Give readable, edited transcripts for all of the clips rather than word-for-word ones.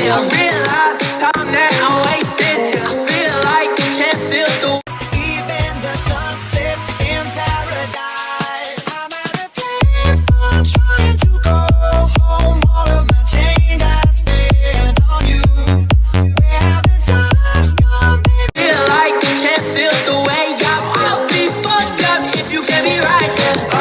I realize the time that I wasted. I feel like you can't feel the even the sunsets in paradise. I'm at a payphone trying to go home. All of my change I spent on you. Where have the times gone, baby? Feel like you can't feel the way I feel. I'll be fucked up if you get me right here.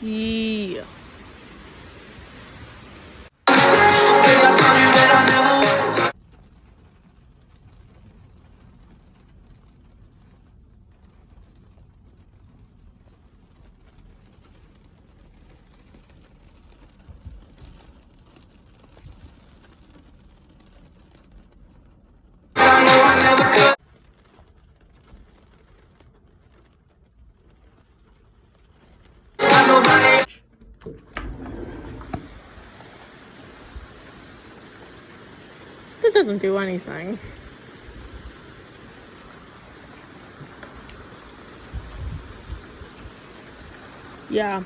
Yeah. This doesn't do anything. Yeah.